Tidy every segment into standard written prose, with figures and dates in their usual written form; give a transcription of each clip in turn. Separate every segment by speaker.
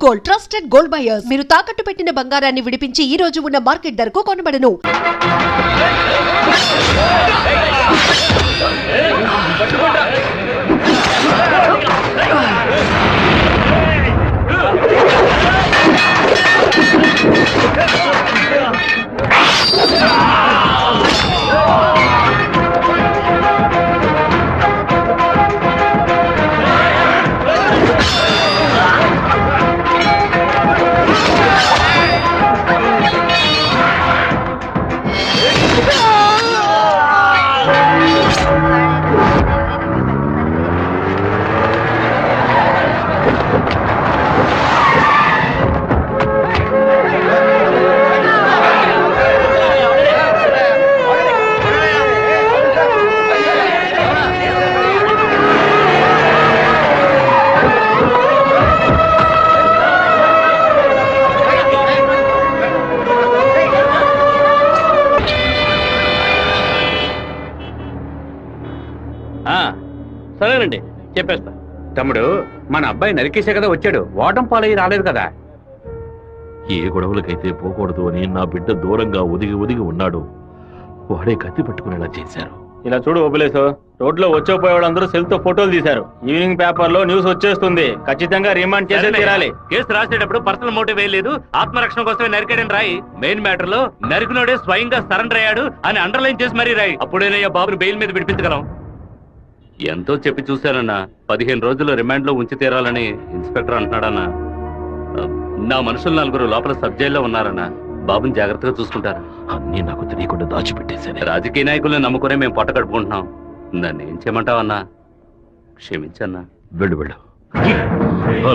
Speaker 1: Gold trusted gold buyers. మీరు తాకట్టు పెట్టిన బంగారాన్ని విడిపించి ఈ రోజు ఉన్న మార్కెట్ ధరకు కొనబడను.
Speaker 2: సరేనండి, చెప్పేస్తా.
Speaker 3: తమ్ముడు, మన అబ్బాయి నరికేసే కదా వచ్చాడు, ఓటం పాలయ్యి రాలేదు కదా.
Speaker 4: ఏ గొడవలకైతే పోకూడదు అని నా బిడ్డ దూరంగా ఒదిగి ఉన్నాడు. వాడే కత్తి పట్టుకునేలా చేశారు.
Speaker 2: ఇలా చూడు ఓబులేసు, రోడ్లో వచ్చేపోయేవాళ్ళందరూ సెల్ తో ఫోటోలు తీశారు. ఈవినింగ్ పేపర్ లో న్యూస్ వచ్చేస్తుంది. ఖచ్చితంగా రిమాండ్ చేసే తీరాలి.
Speaker 3: కేసు రాసేటప్పుడు పర్సనల్ మోటివ్ వేయలేదు, ఆత్మరక్షణ కోసమే నరికాడని రాయి. మెయిన్ మ్యాటర్ లో నరికినోడే స్వయంగా సరెండర్ అయ్యాడు అని అండర్లైన్ చేసి మరీ రాయి. అప్పుడేనయ్యా బాబుని బెయిల్ మీద విడిపించగలం. ఎంతో చెప్పి చూశానన్నా, 15 రోజులు రిమాండ్ లో ఉంచి తీరాలని ఇన్స్పెక్టర్ అంటున్నాడన్నా. నా మనుషులు 4 లోపల సబ్ జైల్లో ఉన్నారన్నా. బాబుని జాగ్రత్తగా చూసుకుంటారు.
Speaker 4: అన్నీ నాకు తెలియకుండా దాచిపెట్టేశాను.
Speaker 3: రాజకీయ నాయకులను నమ్ముకునే మేము పొట్ట కడుపుకుంటున్నాం. నన్ను ఏం చేయమంటావన్నా? క్షమించన్నా.
Speaker 4: వెళ్ళు.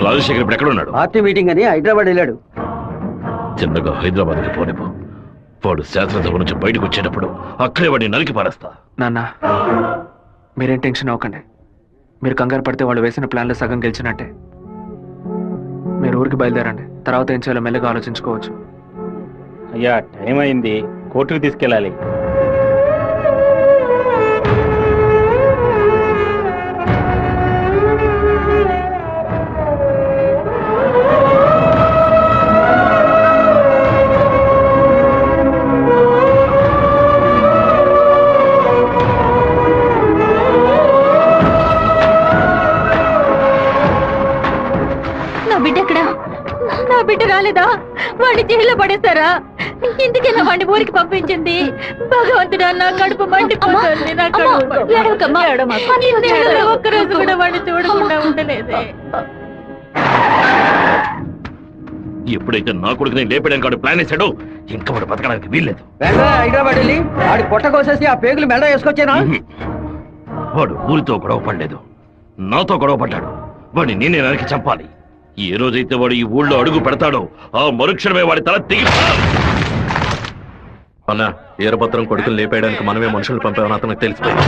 Speaker 4: రాజశేఖర్ ఇప్పుడు ఎక్కడ ఉన్నాడు?
Speaker 5: పార్టీ మీటింగ్ అని హైదరాబాద్ వెళ్ళాడు.
Speaker 4: చిన్నగా హైదరాబాద్కి పోనిపో. వాడు శాస్త్రసభ నుంచి బయటకు వచ్చేటప్పుడు అక్కడే వాడిని నరికి పారేస్తా.
Speaker 6: నాన్న, మీరేం టెన్షన్ అవ్వకండి. మీరు కంగారు పడితే వాళ్ళు వేసిన ప్లాన్లో సగం గెలిచినట్టే. మీరు ఊరికి బయలుదేరండి. తర్వాత ఏం చేయాలో మెల్లగా ఆలోచించుకోవచ్చు.
Speaker 2: అయ్యా, టైం అయింది, కోర్టుకు తీసుకెళ్ళాలి.
Speaker 7: నా బిడ్డ రాలేదా? వాడిని జైల్లో పడేస్తారా? ఇందుకెలా వాడిని ఊరికి పంపించింది? భగవంతుడా, నా కడుపు మండిపోతుంది. ఒక్కరోజు కూడా వాడిని చూడకుండా ఉండలేదే.
Speaker 4: ఎప్పుడైతే నా కొడుకు నేను లేపడానికి వాడు ప్లాన్ వేశాడో ఇంకా వాడు బతకడానికి వీల్లేదు.
Speaker 5: హైదరాబాద్ వెళ్ళి వాడి పొట్ట కోసేసి ఆ పేగులు మెడ వేసుకొచ్చానా?
Speaker 4: వాడు ఊరితో గొడవ పడలేదు, నాతో గొడవ పడ్డాడు. వాడిని నేనే నరికి చంపాలి. ఏ రోజైతే వాడు ఈ ఊళ్ళో అడుగు పెడతాడో ఆ మరుక్షణమే వాడి తల తెగి.
Speaker 3: అన్నా, ఈరపత్రం కొడుకులు లేపేయడానికి మనమే మనుషులు పంపామని అతనికి తెలిసిపోయింది.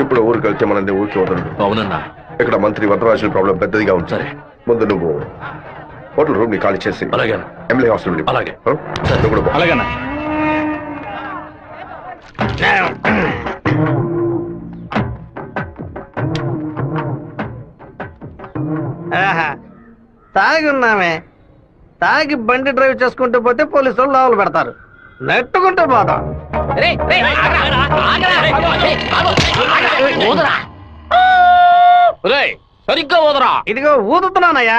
Speaker 8: ఇప్పుడు ఊరికి వెళ్తే మన ఊరికి వదలడు.
Speaker 3: అవునన్నా.
Speaker 8: ఇక్కడ మంత్రి వరదరాజుల ప్రాబ్లం పెద్దదిగా ఉంది.
Speaker 3: సరే,
Speaker 8: ముందు నువ్వు హోటల్ రూమ్ ని ఖాళీ చేసి
Speaker 3: అలాగే
Speaker 8: ఎమ్మెల్యే హాస్పిటల్.
Speaker 3: అలాగే
Speaker 2: అలాగేనా?
Speaker 5: తాగున్నామే, తాగి బండి డ్రైవ్ చేసుకుంటూ పోతే పోలీసు వాళ్ళు లోపల పెడతారు. నెట్టుకుంటూ పోతాం.
Speaker 2: సరిగ్గా ఊదరా.
Speaker 5: ఇదిగో ఊదుతున్నానయ్యా.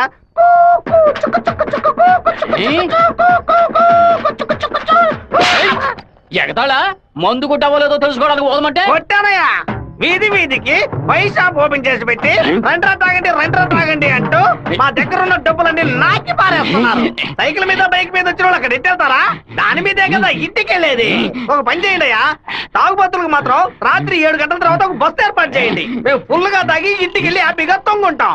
Speaker 2: ఎగతాళా? మందు కొట్టవలేదో తెలుసుకోవడానికి ఊదమంటే
Speaker 5: కొట్టానయ్యా. వీధి వీధికి వైషాప్ ఓపెన్ చేసి పెట్టి రెండ్రా తాగండి అంటూ మా దగ్గర ఉన్న డబ్బులన్నీ నాకి పారేస్తున్నారు. సైకిల్ మీద బైక్ మీద వచ్చిన వాళ్ళు అక్కడ ఎట్టేస్తారా? దాని మీదే కదా ఇంటికి వెళ్ళేది. ఒక పని చేయండి అయ్యా, తాగుబోతులకు మాత్రం రాత్రి 7 గంటల తర్వాత ఒక బస్సు ఏర్పాటు చేయండి. మేము ఫుల్ గా తాగి ఇంటికి వెళ్ళి హ్యాపీగా తొంగుంటాం.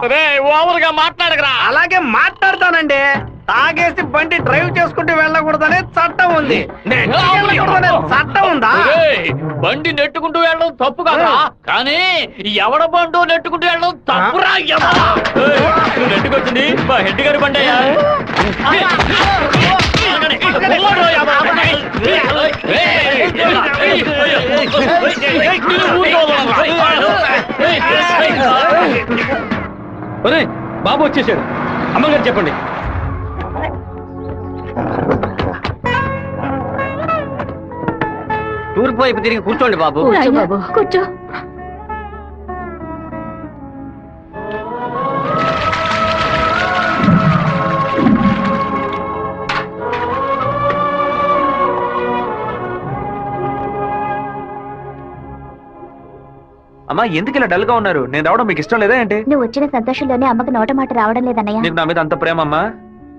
Speaker 2: ఓవర్ గా మాట్లాడగరా.
Speaker 5: అలాగే మాట్లాడతానండి. తాగేసి బండి డ్రైవ్ చేసుకుంటూ వెళ్ళకూడదనే చట్టం ఉంది. చట్టం ఉందా?
Speaker 2: బండి నెట్టుకుంటూ వెళ్ళడం తప్పు కదా, కానీ ఎవడ బండు నెట్టుకుంటూ వెళ్ళడం తప్పురా. నెట్టుకొచ్చింది మా హెడ్ గారి బండి. బాబు వచ్చేసాడు. అమ్మగారు చెప్పండి.
Speaker 5: తూర్పు వైపు తిరిగి కూర్చోండి బాబు.
Speaker 7: కూర్చో బాబు, కూర్చో.
Speaker 6: అమ్మా ఎందుకు ఇలా డల్ గా ఉన్నారు? నేను రావడం మీకు ఇష్టం లేదా ఏంటి?
Speaker 7: నువ్వు వచ్చిన సంతోషంలోనే అమ్మకి నోట మాట రావడం లేదన్నయ్య.
Speaker 6: నీకు నా మీద అంత ప్రేమ అమ్మా?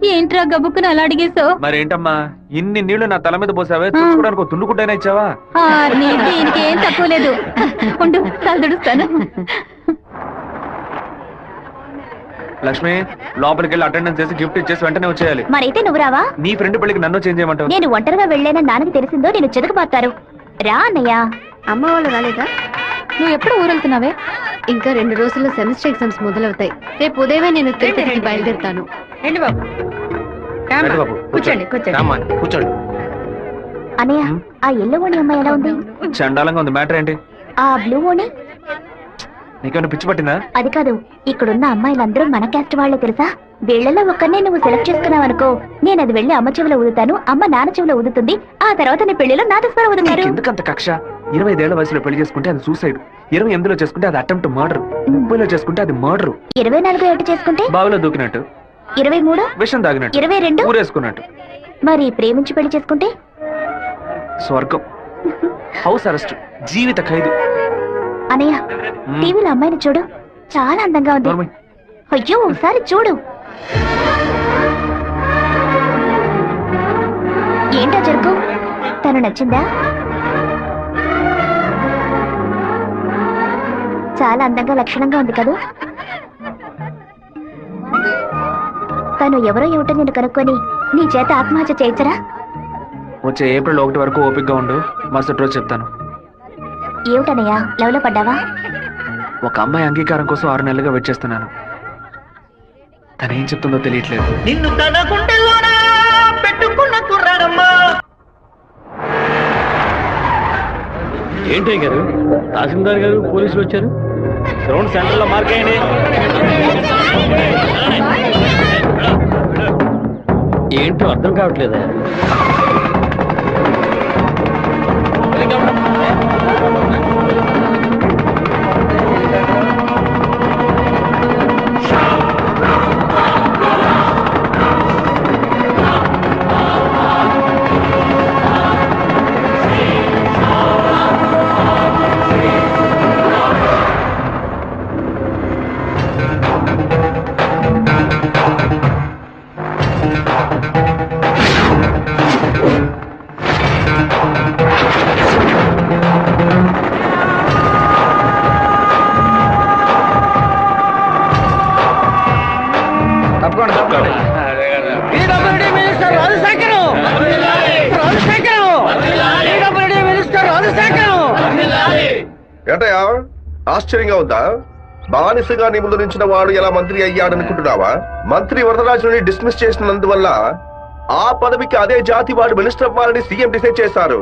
Speaker 7: ఏంట్రా గబుక్కుని అలా అడిగేశావు?
Speaker 6: మరేంటమ్మా ఇన్ని నీళ్లు నా తల మీద పోసావే, చూసుకోవడానికి తుండుకుంటేనే ఇచ్చావా?
Speaker 7: దీనికి ఏం తక్కువ లేదు. ఉండు, తలదుడుస్తాను.
Speaker 6: లక్ష్మి లోపలికి వెళ్ళి అటెండెన్స్ చేసి గిఫ్ట్ ఇచ్చేసి వెంటనే వచ్చేయాలి.
Speaker 7: మరైతే నువ్వు రావా?
Speaker 6: నీ ఫ్రెండ్ పెళ్లికి నన్ను చేంజ్ చేయమంటావు?
Speaker 7: నేను ఒంటరిగా వెళ్ళానని నాన్నకి తెలిసిందో నేను చెదకబారుతారు. రా అన్నయ్య. అమ్మ వాళ్ళు రాలేదా? నువ్వు ఎప్పుడు ఊరెళ్తున్నావే?
Speaker 9: ఇంకా 2 రోజుల్లో సెమిస్టర్ ఎగ్జామ్స్ మొదలవుతాయి. రేపు ఉదయమే నేను తిరుపతికి బయలుదేరుతాను.
Speaker 6: రండి బాబు,
Speaker 9: కూర్చోండి కూర్చోండి.
Speaker 6: రామ్మా, కూర్చోండి.
Speaker 7: అన్నయ్య, ఆ ఎల్లో ఓణి అమ్మాయి ఎలా ఉంది?
Speaker 6: చండాలంగా ఉంది. మ్యాటర్ ఏంటి?
Speaker 7: ఆ బ్లూ ఓణి?
Speaker 6: నీకేమైనా పిచ్చి పట్టిందా?
Speaker 7: అది కాదు, ఇక్కడున్న అమ్మాయిలందరూ మన క్యాస్ట్ వాళ్లే తెలుసా? వీళ్ళలో ఒక్కనే నువ్వు సెలెక్ట్ చేసుకున్నావు అనుకో, నేను అది వెళ్ళి అమ్మ చెవిలో ఊదుతాను, అమ్మ నాన్న చెవిలో ఊదుతుంది, ఆ తర్వాత నీ పెళ్లిలో నా దస్వర ఊదుతారు.
Speaker 6: ఎందుకంత కక్ష? 25 ఏళ్ల వయసులో పెళ్లి చేసుకుంటే అది సూసైడ్, 28లో చేసుకుంటే అది అటెంప్ట్ మర్డర్, 30లో చేసుకుంటే అది మర్డర్,
Speaker 7: 24 ఏట చేసుకుంటే
Speaker 6: బావిలో దూకినట్టు,
Speaker 7: 23
Speaker 6: విషం తాగినట్టు,
Speaker 7: 22
Speaker 6: ఊరేసుకున్నట్టు.
Speaker 7: మరి ప్రేమించి పెళ్లి చేసుకుంటే
Speaker 6: స్వర్గం, హౌస్ అరెస్ట్, జీవిత ఖైదు.
Speaker 7: అనయ్య, టీవీలో అమ్మాయిని చూడు, చాలా అందంగా ఉంది.
Speaker 6: నోర్మై.
Speaker 7: అయ్యో ఒకసారి చూడు. ఏంటా జరుగు? తను నచ్చిందా? చాలా అందంగా లక్షణంగా ఉంది కదూ? తను ఎవరో ఏమిటో నేను కనుక్కొని నీ చేత ఆత్మహత్య చేయించరా?
Speaker 6: వచ్చే ఏప్రిల్ 1 వరకు ఓపికగా ఉండు, మరుసటి రోజు చెప్తాను.
Speaker 7: ఏమిటనయ్యా, లవ్ లో పడ్డావా?
Speaker 6: ఒక అమ్మాయి అంగీకారం కోసం 6 నెలలుగా వెయిట్ చేస్తున్నాను. తనేం చెప్తుందో తెలియట్లేదు.
Speaker 5: నిన్ను తన గుండెల్లోనా పెట్టుకున్న కుర్రాడమ్మా.
Speaker 2: ఏంటి గారు, తహసీల్దార్ గారు, పోలీసులు వచ్చారు. గ్రౌండ్ సెంటర్ లో మార్క్ అయ్యండి. ఏంటో అర్థం కావట్లేదా?
Speaker 8: ఏంటయ్యా ఆశ్చర్యంగా ఉందా? బానిసగా నీ ముందు నించిన వాడు ఎలా మంత్రి అయ్యాడనుకుంటున్నావా? మంత్రి వరదరాజుని డిస్మిస్ చేసినందువల్ల ఆ పదవికి అదే జాతి వాడు మినిస్టర్ అవ్వాలని సీఎం డిసైడ్ చేశారు.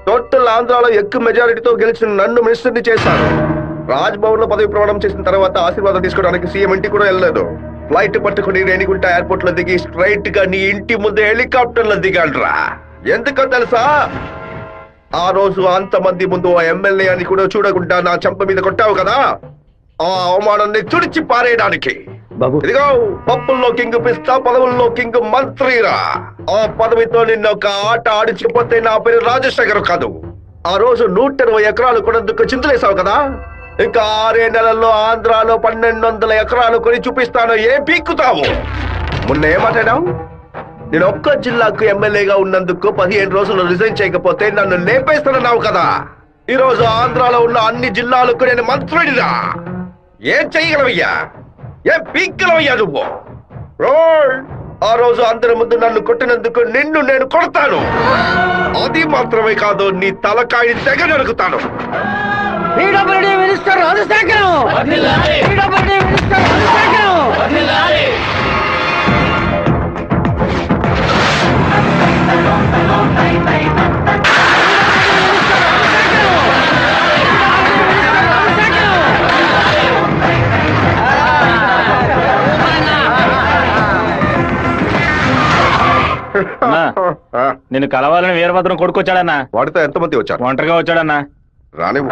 Speaker 8: టోటల్ ఆంధ్రాలో ఎక్కువ మెజారిటీతో గెలిచిన నన్ను మినిస్టర్ని చేశారు. రాజ్భవన్ లో పదవి ప్రమాణం చేసిన తర్వాత ఆశీర్వాదం తీసుకోవడానికి సీఎం ఇంటికి కూడా వెళ్ళలేదు. ఫ్లైట్ పట్టుకుని రేణిగుంట ఎయిర్పోర్ట్ లో దిగి స్ట్రైట్ గా నీ ఇంటి ముందే హెలికాప్టర్ లో దిగాడ్రా. ఎందుకో తెలుసా? ఆ రోజు అంతమంది ముందు ఆ ఎమ్మెల్యే అని కూడా చూడకుండా నా చెంప మీద కొట్టావు కదా, ఆ అవమానాన్ని తుడిచి పారేయడానికి. ఇదిగో పప్పుల్లో కింగ్ పిస్తా, పదవుల్లో కింగ్ మంత్రిరా. ఆ పదవితో నిన్న ఒక ఆట ఆడించకపోతే నా పేరు రాజశేఖర్ కాదు. ఆ రోజు 120 ఎకరాలు కొనేందుకు చింతలేసావు కదా, ఇంకా 6 నెలల్లో ఆంధ్రాలో 1200 ఎకరాలు కొని చూపిస్తాను. ఏం పీక్కుతావు? మొన్న ఏమాటాడావు? నేను ఒక్క జిల్లాకు ఎమ్మెల్యేగా ఉన్నందుకు 15 రోజులు రిజైన్ చేయకపోతే నన్ను లేపేస్తానన్నావు కదా. ఈ రోజు ఆంధ్రాలో ఉన్న అన్ని జిల్లాలకు నేను మంత్రుడిరా. ఏం చెయ్యగలవయ్యా? ఏం పీక్కలవయ్యా నువ్వు? ఆ రోజు అందరి ముందు నన్ను కొట్టినందుకు నిన్ను నేను కొడతాను. అది మాత్రమే కాదు, నీ తలకాయ తెగ నరుకుతాను.
Speaker 5: మినిస్టర్ రాజశేఖరం. మినిస్టర్ రాజశేఖరం.
Speaker 2: అన్నా, నిన్ను కలవాలని వీరభద్రం కొడుకొచ్చాడన్నా.
Speaker 8: వాడితో ఎంతమంది వచ్చారు?
Speaker 2: ఒంటరిగా వచ్చాడన్నా.
Speaker 8: రానివ్వు.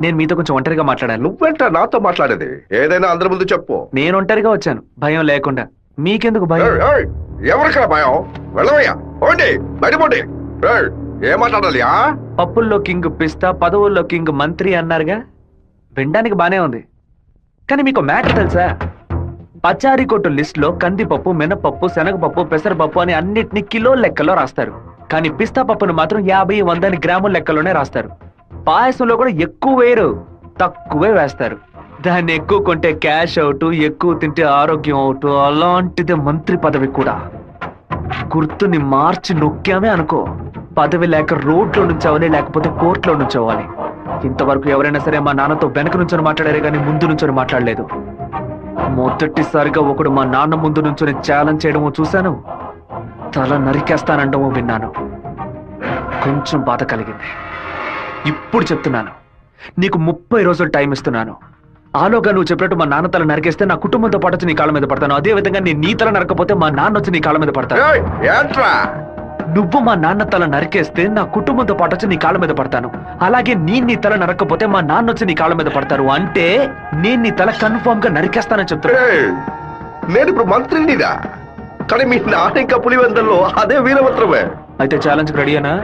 Speaker 6: నేను మీతో కొంచెం ఒంటరిగా మాట్లాడాను.
Speaker 8: నువ్వేంట నాతో మాట్లాడేది? ఏదైనా అందరి ముందు చెప్పు.
Speaker 6: నేను ఒంటరిగా వచ్చాను, భయం లేకుండా. మీకెందుకు భయం?
Speaker 8: ఏయ్, ఏయ్, ఎవరికరా భయం? వెళ్ళవయ్యా, పోండి, బయట పోండి. ఏయ్, ఏం మాట్లాడాలి?
Speaker 6: పప్పుల్లో కింగ్ పిస్తా, పదవుల్లో కింగ్ మంత్రి అన్నారుగా. వినడానికి బానే ఉంది, కానీ మీకు మ్యాటర్ తెలుసా? పచారీ కొట్టు లిస్ట్ లో కందిపప్పు, మినపప్పు, శనగపప్పు, పెసరపప్పు అని అన్నిటిని కిలో లెక్కలో రాస్తారు. కానీ పిస్తా పప్పును మాత్రం 50-100 గ్రాముల లెక్కలోనే రాస్తారు. పాయసంలో కూడా ఎక్కువ వేయరు, తక్కువే వేస్తారు. దాన్ని ఎక్కువ కొంటే క్యాష్ అవుట్, ఎక్కువ తింటే ఆరోగ్యం అవుట్. అలాంటిదే మంత్రి పదవి కూడా. గుర్తుని మార్చి నొక్కామే అనుకో, పదవి లేక రోడ్లో నుంచోవాలి, లేకపోతే కోర్టులో నుంచోవాలి. ఇంతవరకు ఎవరైనా సరే మా నాన్నతో వెనక నుంచొని మాట్లాడారే కానీ ముందు నుంచొని మాట్లాడలేదు. మొదటిసారిగా ఒకడు మా నాన్న ముందు నుంచొని ఛాలెంజ్ చేయడమో చూశాను, తల నరికేస్తానండమో విన్నాను. కొంచెం బాధ కలిగింది. ఇప్పుడు చెప్తున్నాను, నీకు 30 రోజులు టైం ఇస్తున్నాను. ఆలోగా నువ్వు చెప్పినట్టు మా నాన్న తల నరికేస్తే నా కుటుంబంతో పాటు వచ్చి నీ కాళ్ళ మీద పడతాను. అదే విధంగా నేను నీ తల నరకపోతే మా నాన్న వచ్చి నీ కాళ్ళ మీద పడతాను.
Speaker 8: ఏయ్, ఏంట్రా?
Speaker 6: నువ్వు మా నాన్న తల నరికేస్తే నా కుటుంబంతో పాటు వచ్చి నీ కాళ్ళ మీద పడతాను. అలాగే నీ తల నరకపోతే మా నాన్న వచ్చి నీ కాళ్ళ మీద పడతారు. అంటే నేను నీ తల కన్ఫర్మ్ గా నరికేస్తానని చెప్తున్నా.
Speaker 8: ఏయ్, నేను ఇప్పుడు మంత్రినిదా, కానీ మీ నాన్న ఇంకా పులివెందల్లో అదే వీరభద్రమే.
Speaker 6: అయితే ఛాలెంజ్ రెడీనా?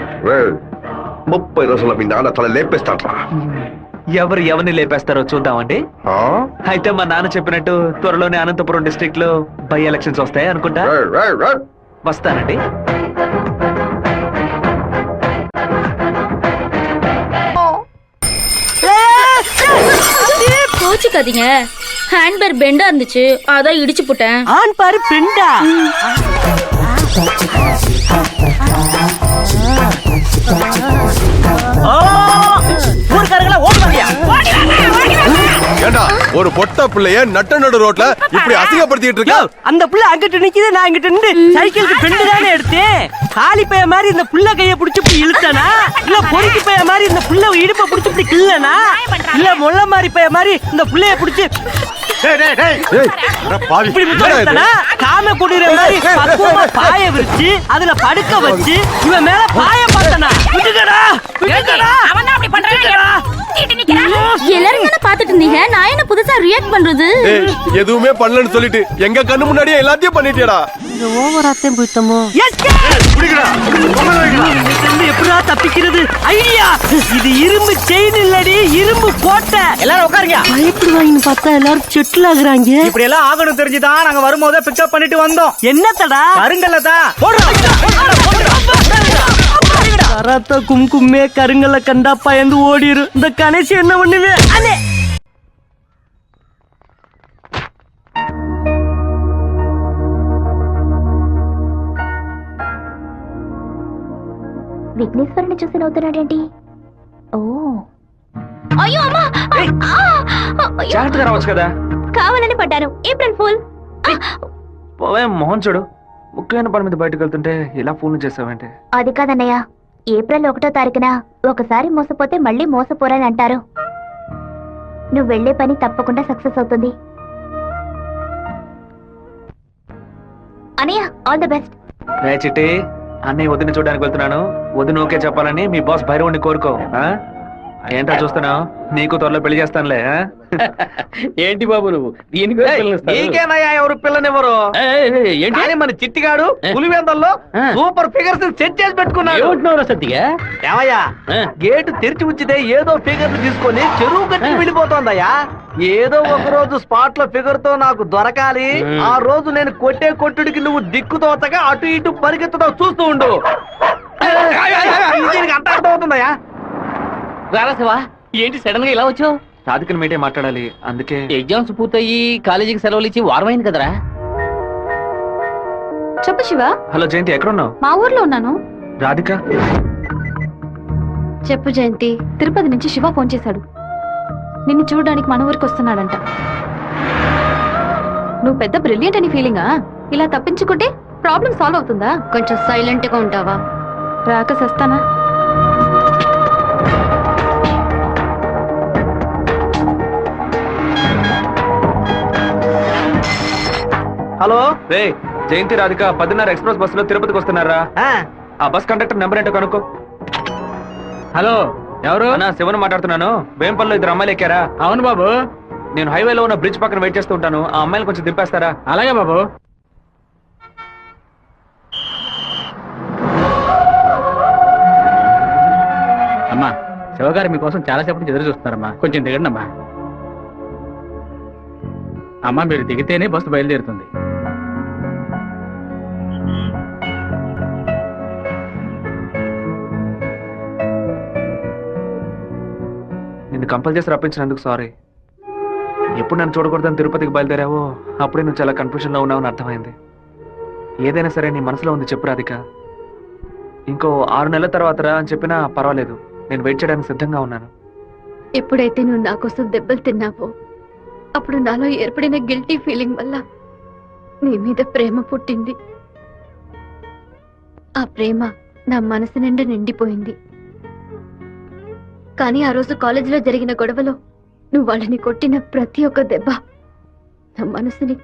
Speaker 8: 30 రోజుల మీ నాన్న తల లేపేస్తాడ్రా.
Speaker 6: ఎవరిని లేపేస్తారో చూద్దామండి. అయితే మా నాన్న చెప్పినట్టు త్వరలోనే అనంతపురం డిస్ట్రిక్ట్ లో బై ఎలక్షన్స్ వస్తాయి అనుకుంటా. వస్తానండి.
Speaker 7: கோச்சுக்காதீங்க, ஹேண்ட்பேர் பெண்டா இருந்துச்சு, அதான் இடிச்சு போட்டேன்.
Speaker 10: ஆண் பாரு பெண்டா. ஊர்க்காரங்களா ஓடுவாங்க.
Speaker 11: ஏண்டா ஒரு பொட்ட பிள்ளைய நட்ட நடு ரோட்ல இப்படி அசிங்கப்படுத்திட்டு இருக்க?
Speaker 10: அந்த புள்ள அங்கிட்டு நிக்குது, நான் இங்கிட்டு நின்று சைக்கிளுக்கு பெண்டு தானே எடுத்தேன். காலி பைய மாதிரி இந்த புள்ள கைய புடிச்சு இப்படி இழுத்தனா, இல்ல பொறுக்கி பைய மாதிரி இந்த புள்ள இடுப்ப புடிச்சு இப்படி கிள்ளனா, இல்ல முள்ள மாதிரி பைய மாதிரி இந்த புள்ளைய புடிச்சு இப்படி முத்தனா, காம குடிற மாதிரி பக்குவமா பாய விரிச்சு அதுல படுக்க வச்சு இவன் மேல பாய பார்த்தனா. விட்டுக்கடா விட்டுக்கடா, அவன் அப்படி பண்றானே.
Speaker 7: எல்லாரும் என்ன பாத்துட்டு இருந்தீங்க, நான் என்ன புதுசா ரியாக்ட் பண்றது?
Speaker 11: எதுவுமே பண்ணலன்னு சொல்லிட்டு எங்க கண்ணு முன்னாடியே எல்லாத்தையும் பண்ணிட்டியடா.
Speaker 10: இந்த ஓவராத்தையும் போயிட்டோமோ. எப்படா தப்பிக்கிறது? ஐடியா, இது இரும்பு செயின் இல்லடி, இரும்பு கோட்டை. எல்லாரும் உட்காருங்க. பயப்படுவாங்கன்னு பார்த்தா எல்லாரும் செட்டில் ஆகுறாங்க.
Speaker 5: இப்படி எல்லாம் ஆகணும் தெரிஞ்சுதான் நாங்க வரும்போதே பிக்கப் பண்ணிட்டு வந்தோம்.
Speaker 10: என்னத்தடா?
Speaker 5: கருங்கல்லதா
Speaker 10: கராத்த கும்கும்மே கருங்கல்ல கண்டா பயந்து ஓடிரு. இந்த கணேசி என்ன பண்ணுவே?
Speaker 7: విఘ్నేశ్వరుని చూసి నవ్వుతున్నాడేంటి? ఓ అయ్యో అమ్మా,
Speaker 6: జాగ్రత్తగా రావచ్చు కదా.
Speaker 7: కావాలని పడ్డాను. April fool.
Speaker 6: పోవే మోహన్ చూడు, ముఖ్యమైన పని మీద బయటకు వెళ్తుంటే ఇలా ఫోన్ చేసావంటే?
Speaker 7: అది కాదన్నయ్య, ఏప్రిల్ 1వ తారీఖున ఒకసారి మోసపోతే మళ్ళీ మోసపోరని అంటారు. నువ్వు వెళ్లే పని తప్పకుండా సక్సెస్ అవుతుంది. అన్నయ్య, ఆల్ ది బెస్ట్.
Speaker 6: రే చిట్టి, అన్నయ్య వదిన చూడడానికి వెళ్తున్నాను. వదిన ఓకే చెప్పాలని మీ బాస్ భైరవుని కోరుకో. ఏంటో చూస్తున్నావు, నీకు త్వరలో పెళ్లి చేస్తానులే.
Speaker 2: ఏంటి బాబు నువ్వు
Speaker 5: నీకేనయ్యా ఎవరు పిల్లనివ్వరు? కానీ మన చిట్టిగాడు పులివెందల్లో సూపర్ ఫిగర్స్ సెట్ చేసి పెట్టుకున్నాడు. ఏమయ్యా, గేటు తెరిచి ఉంచితే ఏదో ఫిగర్ తీసుకొని చెరువు కట్టి వెళ్ళిపోతోందయ్యా. ఏదో ఒక రోజు స్పాట్ లో ఫిగర్ తో నాకు దొరకాలి. ఆ రోజు నేను కొట్టే కొట్టుడికి నువ్వు దిక్కుతోతగా అటు ఇటు పరిగెత్తుతావు, చూస్తూ ఉండు. దీనికి అంత అర్థం అవుతుందయ్యా.
Speaker 10: రారాశివా, ఏంటి సడన్ గా ఇలా వచ్చావు?
Speaker 6: రాధికని మీటే మాట్లాడాలి, అందుకే.
Speaker 10: ఎగ్జామ్స్ పూర్తయి కాలేజీకి సెలవులు ఇచ్చి వారమైంది కదరా.
Speaker 7: చెప్పు శివ.
Speaker 6: హలో జయంతి, ఎక్కడున్నావు?
Speaker 7: మా ఊర్లో ఉన్నాను.
Speaker 6: రాధిక
Speaker 9: చెప్పు జయంతి.
Speaker 7: తిరుపతి నుంచి శివ ఫోన్ చేశాడు. నిన్ను చూడడానికి మన ఊరికి వస్తున్నాడంట. నువ్వు పెద్ద బ్రిలియంట్ అని ఫీలింగా? ఇలా తప్పించుకుంటే ప్రాబ్లం సాల్వ్ అవుతుందా?
Speaker 9: కొంచెం సైలెంట్ గా ఉంటావా?
Speaker 7: రాక సస్తానా?
Speaker 5: హలో
Speaker 6: రే జయంతి రాధిక 10:30 ఎక్స్ప్రెస్ బస్సులో తిరుపతికి వస్తున్నారా? ఆ బస్ కండక్టర్ నెంబర్ ఏంటో కనుక్కో.
Speaker 5: హలో ఎవరు?
Speaker 6: అన్నా శివన్ మాట్లాడుతున్నాను. వేంపల్లో 2 అమ్మాయిలు ఎక్కారా?
Speaker 5: అవును బాబు.
Speaker 6: నేను హైవేలో ఉన్న బ్రిడ్జ్ పక్కన వెయిట్ చేస్తూ ఉంటాను. ఆ అమ్మాయిలు కొంచెం దింపేస్తారా?
Speaker 5: అలాగే బాబు. అమ్మా శివగారు మీకోసం చాలాసేపు నుంచి ఎదురు చూస్తున్నారమ్మా, కొంచెం దిగండి అమ్మా. అమ్మా మీరు దిగితేనే బస్సు బయలుదేరుతుంది.
Speaker 6: నిన్ను కంపల్ చేసి రప్పించినందుకు సారీ. ఎప్పుడు నన్ను చూడకూడదని తిరుపతికి బయలుదేరావో అప్పుడే నువ్వు చాలా కన్ఫ్యూజన్లో ఉన్నావని అర్థమైంది. ఏదైనా సరే నీ మనసులో ఉంది చెప్పు రాధిక. ఇంకో 6 నెలల తర్వాత రా అని చెప్పినా పర్వాలేదు, నేను వెయిట్ చేయడానికి సిద్ధంగా ఉన్నాను.
Speaker 9: ఎప్పుడైతే నువ్వు నా కోసం దెబ్బలు తిన్నావో అప్పుడు నాలో ఏర్పడిన గిల్టీ ఫీలింగ్ వల్ల నీ మీద ప్రేమ పుట్టింది. ఆ ప్రేమ నా మనసు నిండా నిండిపోయింది. కానీ ఆ రోజు కాలేజీలో జరిగిన గొడవలో నువ్వు వాళ్ళని కొట్టిన ప్రతి ఒక్క దెబ్బ నా మనసుని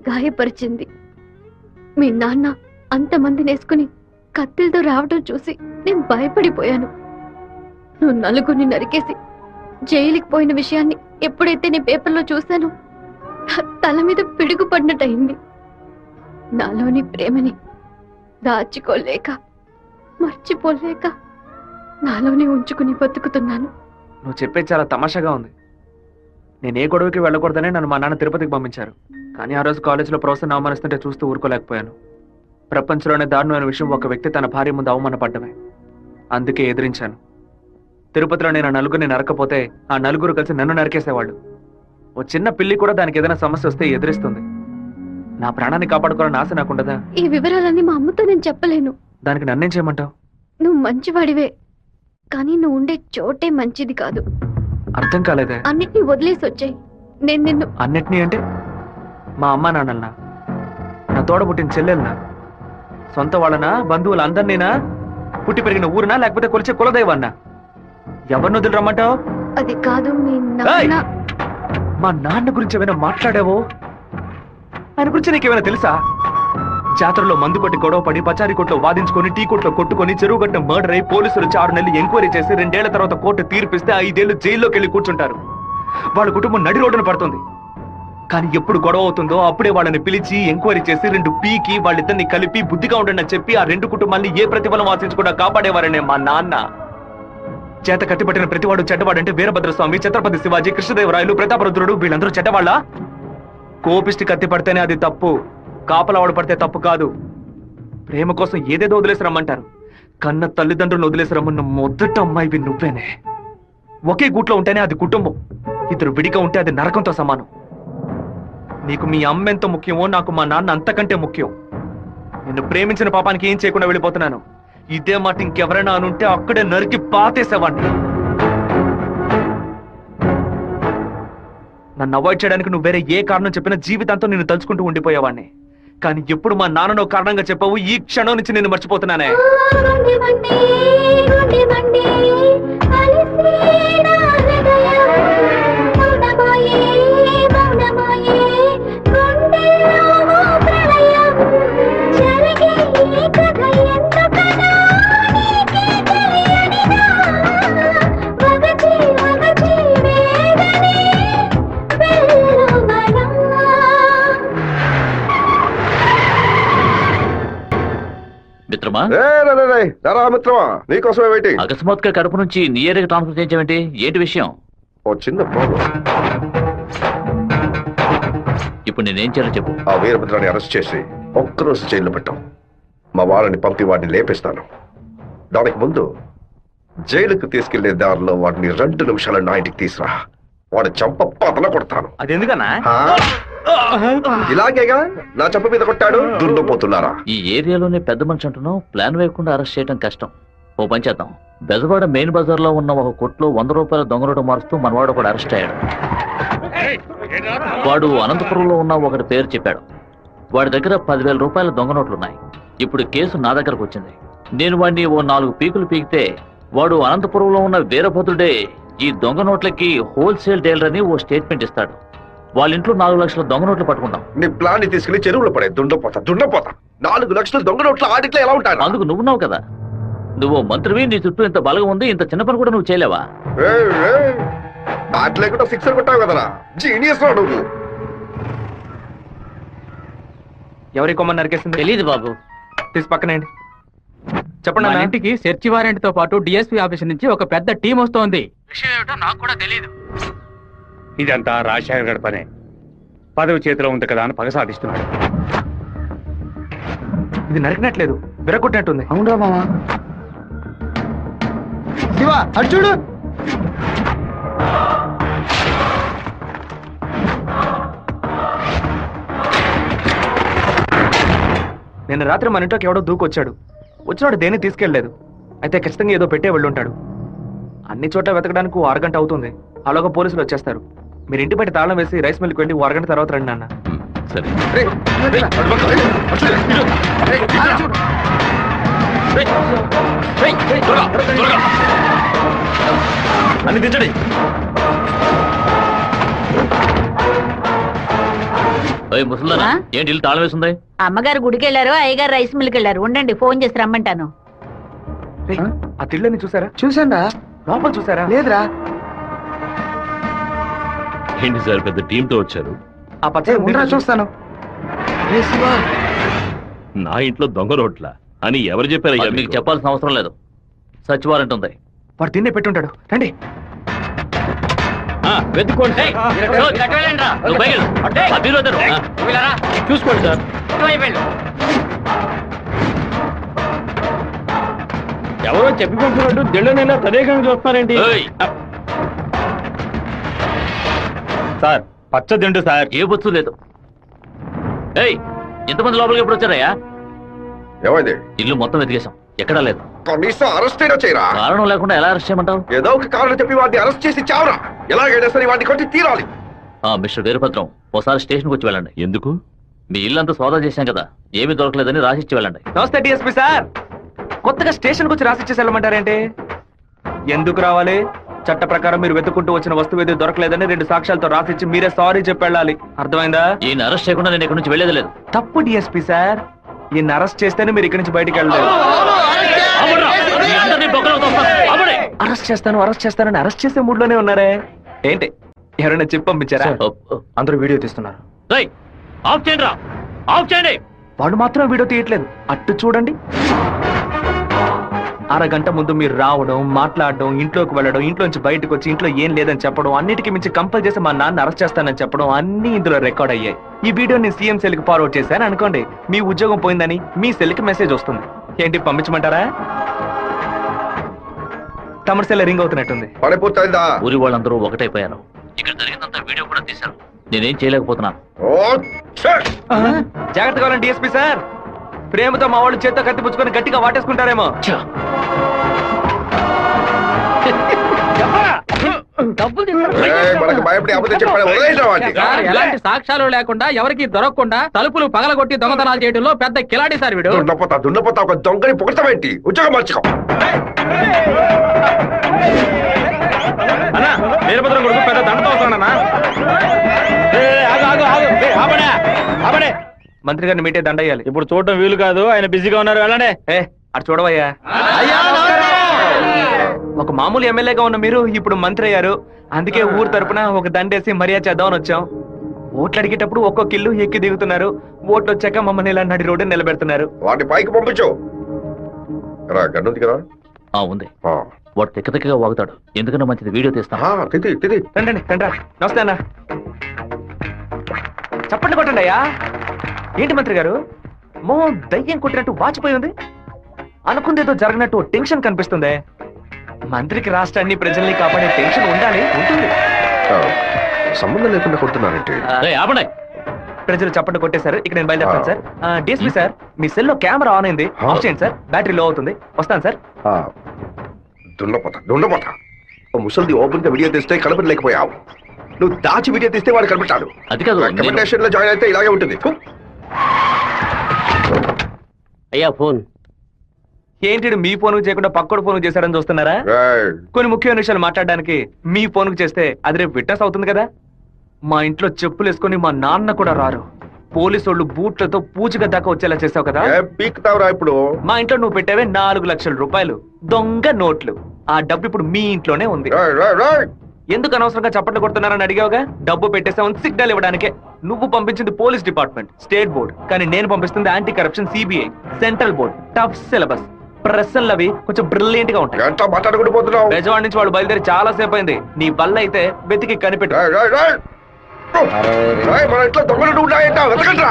Speaker 9: గాయపరిచింది. మీ నాన్న అంతమందిని వేసుకుని కత్తిలతో రావడం చూసి నేను భయపడిపోయాను. నువ్వు నలుగురిని నరికేసి జైలుకి పోయిన విషయాన్ని ఎప్పుడైతే నీ పేపర్లో చూశానో నా తల మీద పిడుగు పడినట్టయింది. నాలోని ప్రేమని దాచుకోలేక మర్చిపోలేక నాలోనే ఉంచుకుని బతుకుతున్నాను.
Speaker 6: నువ్వు చెప్పేది చాలా తమాషాగా ఉంది. నేను ఏ గొడవకి వెళ్ళకూడదనే నన్ను మా నాన్న తిరుపతికి పంపించారు. కానీ ఆ రోజు కాలేజీలో ప్రొఫెసర్ని అవమానిస్తుంటే చూస్తూ ఊరుకోలేకపోయాను. ప్రపంచంలోనే దారుణమైన విషయం ఒక వ్యక్తి తన భార్య ముందు అవమానపడ్డమే. అందుకే ఎదిరించాను. తిరుపతిలో నేను ఆ నలుగురిని నరకపోతే ఆ నలుగురు కలిసి నన్ను నరికేసేవాళ్ళు. ఓ చిన్న పిల్లి కూడా దానికి ఏదైనా సమస్య వస్తే ఎదిరిస్తుంది. నా ప్రాణాన్ని కాపాడుకోవాలని ఆశ నాకుండదా?
Speaker 9: ఈ వివరాలన్నీ మా అమ్మతో నేను చెప్పలేను.
Speaker 6: దానికి నన్నేం చేయమంటావు?
Speaker 9: నువ్వు మంచివాడివే, కానీ నువ్వు ఉండే చోటే మంచిది కాదు.
Speaker 6: అర్థం కాలేదే.
Speaker 9: అన్నిటినీ వదిలేసి వచ్చాయి. నేను నిన్ను
Speaker 6: అన్నిటినీ అంటే మా అమ్మా నాన్నల్నా, నా తోడ పుట్టిన చెల్లెల్నా, సొంత వాళ్ళనా, బంధువులు అందరినీనా, పుట్టి పెరిగిన ఊరునా, లేకపోతే కొలిచే కులదైవన్నా? ఎవరిని వదిలి రమ్మంటావు?
Speaker 9: అది కాదు మీ నాన్న.
Speaker 6: మా నాన్న గురించి ఏమైనా మాట్లాడావో? ఆయన గురించి నీకేమైనా తెలుసా? జాతరలో మందు కొట్టి గొడవ పడి పచారీ కొట్లో వాదించుకొని టీ కొట్లో కొట్టుకొని చెరువు గట్ట మర్డర్ అయి పోలీసులు 6 నెలలు ఎంక్వైరీ చేసి 2 ఏళ్ల తర్వాత కోర్టు తీర్పిస్తే 5 ఏళ్లు జైల్లోకి వెళ్ళి కూర్చుంటారు. వాళ్ళ కుటుంబం నడి రోడ్డున పడుతుంది. కానీ ఎప్పుడు గొడవ అవుతుందో అప్పుడే వాళ్ళని పిలిచి ఎంక్వైరీ చేసి 2 పీకి వాళ్ళిద్దరిని కలిపి బుద్ధిగా ఉండండి అని చెప్పి ఆ 2 కుటుంబాన్ని ఏ ప్రతిఫలం ఆశించకుండా కాపాడేవారనే మా నాన్న. చేత కట్టిపట్టిన ప్రతివాడు చెడ్డవాడంటే వీరభద్రస్వామి, ఛత్రపతి శివాజీ, కృష్ణదేవరాయలు, ప్రతాపరుద్రుడు వీళ్ళందరూ చెడ్డవాళ్ళ? కోపిష్టి కత్తి పడితేనే అది తప్పు, కాపలావాడు పడితే తప్పు కాదు. ప్రేమ కోసం ఏదేదో వదిలేసి రమ్మంటారు. కన్న తల్లిదండ్రులను వదిలేసి రమ్మన్న మొదట అమ్మాయివి నువ్వేనే. ఒకే గూట్లో ఉంటేనే అది కుటుంబం, 2 విడిగా ఉంటే అది నరకంతో సమానం. నీకు మీ అమ్మ ఎంత ముఖ్యమో నాకు మా నాన్న అంతకంటే ముఖ్యం. నిన్ను ప్రేమించిన పాపానికి ఏం చేయకుండా వెళ్ళిపోతున్నాను. ఇదే మాట ఇంకెవరైనా అనుంటే అక్కడే నరికి పాతేసేవాడిని. నన్ను అవాయిడ్ చేయడానికి నువ్వు వేరే ఏ కారణం చెప్పినా జీవితాంతం నిన్ను తలుచుకుంటూ ఉండిపోయేవాడిని. కానీ ఎప్పుడు మా నాన్ననో కారణంగా చెప్పావు, ఈ క్షణం నుంచి నేను మర్చిపోతున్నానే.
Speaker 3: మిత్రమా,
Speaker 8: మిత్రమా, నీకోసమే వెయిటింగ్.
Speaker 3: అకస్మాత్తుగా కడుపు నుంచి నీ ఏరియాకి ట్రాన్స్ఫర్ చేయించావేంటి? ఏంటి విషయం?
Speaker 8: ఓ చిన్న ప్రాబ్లం.
Speaker 3: ఇప్పుడు నేనేం చేయాలో చెప్పు.
Speaker 8: ఆ వీరభద్రాన్ని అరెస్ట్ చేసి ఒక్కరోజు జైల్లో పెట్టాం. మా వాళ్ళని పంపి వాడిని లేపేస్తాను. దానికి ముందు జైలుకు తీసుకెళ్లే దారిలో వాడిని 2 నిమిషాల నా ఇంటికి తీసురా. వాడి చంప పతల కొడతాను.
Speaker 5: అది ఎందుకన్నా?
Speaker 8: ఇలాగేగా నా చంప మీద కొట్టాడు. దుర్నపోతున్నారా?
Speaker 3: ఈ ఏరియాలోనే పెద్ద మనిషి అంటున్నావు, ప్లాన్ వేయకుండా అరెస్ట్ చేయడం కష్టం. ఓ పని చేద్దాం, బెజవాడ మెయిన్ బజార్ లో ఉన్న ఒక కొట్లో 100 రూపాయల దొంగ నోటు మారుస్తూ మనవాడు ఒకడు అరెస్ట్ అయ్యాడు. వాడు అనంతపురంలో ఉన్న ఒకటి పేరు చెప్పాడు. వాడి దగ్గర 10,000 రూపాయల దొంగ నోట్లున్నాయి. ఇప్పుడు కేసు నా దగ్గరకు వచ్చింది. నేను వాడిని ఓ 4 పీకులు పీకితే వాడు అనంతపురంలో ఉన్న వీరభద్రుడే ఈ దొంగ నోట్లకి హోల్సేల్ డీలర్ అని ఓ స్టేట్మెంట్ ఇస్తాడు. వాళ్ళ ఇంట్లో 4 లక్షల దొంగ నోట్లు పట్టుకుంటాం.
Speaker 8: నీ ప్లాన్ ని తీసుకుని చెరువులో పడే దుండపోతా 4 లక్షలు దొంగ నోట్ల ఆడిట్లో ఎలా ఉంటాడు?
Speaker 3: అందుకు నువ్వున్నావు కదా, నువ్వు మంత్రివి, నీ చుట్టూ ఇంత బలగం ఉంది, ఇంత చిన్న పని కూడా నువ్వు చేయలేవా?
Speaker 8: బ్యాట్ లేకుండా సిక్సర్ కొట్టావు కదరా, జీనియస్ రా నువ్వు.
Speaker 6: ఎవరి కొమ్మని నరికేసింది?
Speaker 3: తెలీదు బాబు.
Speaker 6: తీసి పక్కనేయండి. చెప్పండి అన్న.
Speaker 5: ఇంటికి సెర్చ్ వారెంట్ తో పాటు డిఎస్పీ ఆఫీస్ నుంచి ఒక పెద్ద టీం వస్తోంది. విషయం ఏమిటో నాకు కూడా తెలియదు.
Speaker 2: ఇదంతా రాజశేఖర్ గడి పనే. పదవి చేతిలో ఉంది కదా అని పగ సాధిస్తున్నాడు.
Speaker 6: ఇది నరికినట్లేదు, విరగొట్టినట్టుంది.
Speaker 5: అవునా మామా? శివ అర్జుడు
Speaker 6: నిన్న రాత్రి మన ఇంట్లోకి ఎవడో దూకొచ్చాడు. వచ్చినాడు దేన్ని తీసుకెళ్లేదు. అయితే ఖచ్చితంగా ఏదో పెట్టే వెళ్ళుంటాడు. అన్ని చోట్ల వెతకడానికి 1 అరగంట అవుతుంది. అలాగా పోలీసులు వచ్చేస్తారు. మీరు ఇంటి బయట తాళం వేసి రైస్ మిల్కి వెళ్ళి 1 అరగంట తర్వాత రండి నాన్న.
Speaker 3: సరే.
Speaker 4: అన్ని తెచ్చండి.
Speaker 3: ముసల్దానా, ఏంటి ఇల్లు తాళం వేసింది?
Speaker 7: అమ్మగారు గుడికి వెళ్ళారు, అయ్యగారు రైస్ మిల్కి వెళ్ళారు. ఉండండి, ఫోన్ చేసి రమ్మంటాను.
Speaker 6: ఆ తిళ్ళని చూసారా?
Speaker 5: చూసాండా?
Speaker 6: లోపల చూసారా?
Speaker 5: లేదురా.
Speaker 4: ఏంటి సార్ పెద్ద టీంతో వచ్చారు?
Speaker 6: ఆ పచ్చ
Speaker 5: చూస్తాను.
Speaker 4: నా ఇంట్లో దొంగ రోడ్ల అని ఎవరు చెప్పారయ్యా?
Speaker 3: మీకు చెప్పాల్సిన అవసరం లేదు. సచ్ వారెంట్ ఉంది.
Speaker 6: వాడు తిన్నే పెట్టుంటాడు. రండి.
Speaker 3: వెతుక్కోండి. చూసుకోండి సార్.
Speaker 2: ఎవరో చెప్పి పంపినట్టు దిళ్ళనైనా తదేకంగా చూస్తున్నారేంటి? సార్ పచ్చ దిండు సార్.
Speaker 3: ఏ బొచ్చు లేదు. ఏయ్, ఎంతమంది లోపలికి ఎప్పుడు వచ్చారయ్యా?
Speaker 8: ఏమైంది?
Speaker 3: ఇల్లు మొత్తం వెతికేశాం, ఎక్కడా లేదు.
Speaker 8: కనీసం అరెస్ట్ అయినా చేయరా?
Speaker 3: కారణం లేకుండా ఎలా అరెస్ట్ చేయమంటావు?
Speaker 8: ఏదో ఒక కారణం చెప్పి వాడిని అరెస్ట్ చేసి చావరా. ఎలాగైనా సరే వాడిని కొట్టి తీరాలి.
Speaker 3: మిస్టర్ వీరభద్రం, ఒకసారి స్టేషన్కి వచ్చి వెళ్ళండి.
Speaker 4: ఎందుకు?
Speaker 3: మీ ఇల్లంతా సోదా చేశాం కదా, ఏమీ దొరకలేదని రాసిచ్చి వెళ్ళండి.
Speaker 6: నమస్తే డిఎస్పీ సార్. కొత్తగా స్టేషన్కి వచ్చి రాసిచ్చేసి వెళ్ళమంటారేంటి? ఎందుకు రావాలి? చట్ట ప్రకారం మీరు వెతుక్కుంటూ వచ్చిన వస్తువు ఏది దొరకలేదని 2 సాక్ష్యాలతో రాసిచ్చి మీరే సారీ చెప్పి వెళ్ళాలి. అర్థమైందా?
Speaker 3: ఈయన అరెస్ట్ చేయకుండా నేను ఇక్కడ నుంచి వెళ్ళేది లేదు.
Speaker 6: తప్పు డిఎస్పీ సార్. ఈయన అరెస్ట్ చేస్తేనే మీరు ఇక్కడి నుంచి బయటికి వెళ్ళలేదు. అరెస్ట్ చేస్తానని అరెస్ట్ చేసే మూడ్ లోనే ఉన్నారే ఏంటి? ఎవరైనా చెప్పి పంపించారా? అందరూ వీడియో తీస్తున్నారు.
Speaker 3: ఆఫ్ చేయండి రా, ఆఫ్ చేయండి.
Speaker 6: వాడు మాత్రం వీడియో తీయట్లేదు. అట్టు చూడండి. అరగంట ముందు మీరు రావడం, మాట్లాడడం, ఇంట్లోకి వెళ్ళడం, ఇంట్లోంచి బయటకు వచ్చి ఇంట్లో ఏం లేదని చెప్పడం, అన్నిటికీ మించి కంపల్ చేసి మా నాన్న అరెస్ట్ చేస్తానని చెప్పడం అన్ని ఇందులో రికార్డ్ అయ్యాయి. ఈ వీడియో నేను సీఎం సెల్ కి ఫార్వర్డ్ చేశాను అనుకోండి, మీ ఉద్యోగం పోయిందని మీ సెల్ కి మెసేజ్ వస్తుంది. ఏంటి, పంపించమంటారా? తమిళ సెల్ రింగ్ అవుతున్నట్టుంది.
Speaker 3: ఊరి వాళ్ళందరూ ఒకటైపోయారు. ఇక్కడ జరిగినంత వీడియో కూడా తీశారు. నేనేం చేయలేకపోతున్నాను.
Speaker 6: జాగ్రత్తగా డిఎస్పీ సార్. ప్రేమతో మా వాళ్ళు చేత్తో కత్తిపుచ్చుకొని గట్టిగా వాటేసుకుంటారేమో.
Speaker 5: ఎలాంటి సాక్ష్యాలు లేకుండా ఎవరికి దొరకకుండా తలుపులు పగలగొట్టి దొంగతనాలు చేయడంలో పెద్ద కిలాడి సార్ వీడు.
Speaker 8: దున్నపోతా ఒక దొంగని పొగడతామేంటి? ఉద్యోగం మార్చుకో.
Speaker 2: అన్నా, వీరభద్రం కొడుకు పెద్ద దండతో వస్తానన్నా.
Speaker 6: మంత్రి గారిని మీటే దండయ్యాలి.
Speaker 2: ఇప్పుడు చూడటం వీలు కాదు, ఆయన బిజీగా ఉన్నారు. వెళ్ళండి.
Speaker 6: అటు చూడవయ్యా. ఒక మామూలు ఎమ్మెల్యేగా ఉన్న మీరు ఇప్పుడు మంత్రి అయ్యారు. అందుకే ఊరు తరపున ఒక దండేసి మర్యాద చేద్దామని వచ్చాం. ఓట్లు అడిగేటప్పుడు ఒక్కొక్క ఇల్లు ఎక్కి దిగుతున్నారు. ఓట్లు వచ్చాక మమ్మల్ని ఇలా నడి రోడ్డు నిలబెడుతున్నారు.
Speaker 8: వాటి పైకి పంపించు.
Speaker 3: ఉంది. వాడు తిక్కగా వాగుతాడు. ఎందుకన్నా మంచిది వీడియో తీస్తాను.
Speaker 6: రండి. నమస్తే అన్న. చప్పట్లు కొట్టండి అయ్యా. ఏంటి మంత్రి గారు, మోహం దయ్యం కొట్టినట్టు వాచిపోయి ఉంది. అనుకుందేదో జరిగినట్టు టెన్షన్ కనిపిస్తుంది. మంత్రికి రాష్ట్రాన్ని ప్రజల్ని కాపాడే టెన్షన్ ఉంటుంది.
Speaker 8: సంబంధం లేకుండా కొడుతున్నారంటే
Speaker 6: ప్రజలు చప్పట్లు కొట్టేశారు. ఇక నేను బయలుదేరుతాను సార్. డిఎస్పీ సార్, మీ సెల్ లో కెమెరా ఆన్ అయింది. ఆఫ్ చేయండి సార్, బ్యాటరీ లో అవుతుంది. వస్తాను సార్.
Speaker 8: దున్నపోతా ముసలిది ఓపెన్ గా వీడియో తీస్తే కనపడలేకపోయావు. నువ్వు దాచి వీడియో తీస్తే వాడు కనిపెట్టాడు.
Speaker 3: అది కాదు,
Speaker 8: రికమెండేషన్ లో జాయిన్ అయితే ఇలాగే ఉంటుంది.
Speaker 10: అయ్యా ఫోన్
Speaker 6: ఏంటి, మీ ఫోన్ చేయకుండా పక్కడు ఫోన్ చేశాడని చూస్తున్నారా? కొన్ని ముఖ్యమైన విషయాలు మాట్లాడడానికి మీ ఫోన్ చేస్తే అది రేపు విట్నెస్ అవుతుంది కదా. మా ఇంట్లో చెప్పులు వేసుకొని మా నాన్న కూడా రారు. పోలీసు వాళ్ళు బూట్లతో పూజగా దాకా వచ్చేలా చేసావు కదా.
Speaker 8: ఏం పీకుతావురా ఇప్పుడు?
Speaker 6: మా ఇంట్లో నువ్వు పెట్టావే 4 లక్షల రూపాయలు దొంగ నోట్లు. ఆ డబ్బు ఇప్పుడు మీ ఇంట్లోనే ఉంది.
Speaker 8: రేయ్, రేయ్, రేయ్.
Speaker 6: ఎందుకు అనవసరంగా చప్పట్లు కొడుతున్నారని అడిగావుగా. డబ్బు పెట్టేసామని సిగ్నల్ ఇవ్వడానికే. నువ్వు పంపించింది పోలీస్ డిపార్ట్మెంట్, స్టేట్ బోర్డ్, కానీ నేను పంపిస్తుంది anti corruption CBI, central board. Tough syllabus, ప్రశ్నలు అవి కొంచెం బ్రిలియంట్ గా ఉంటాయి.
Speaker 8: ఎంత మాట్లాడుకుంటూ పోతున్నావు?
Speaker 6: బెజవాడ నుంచి వాళ్ళు బయలుదేరి చాలా సేపు అయింది. నీ బల్ల అయితే వెతికి కనిపెట్టు.
Speaker 8: రేయ్, రేయ్, రేయ్. రేయ్, మన ఇంట్లో దొంగలు ఉన్నాయంట, వెతకండ్రా.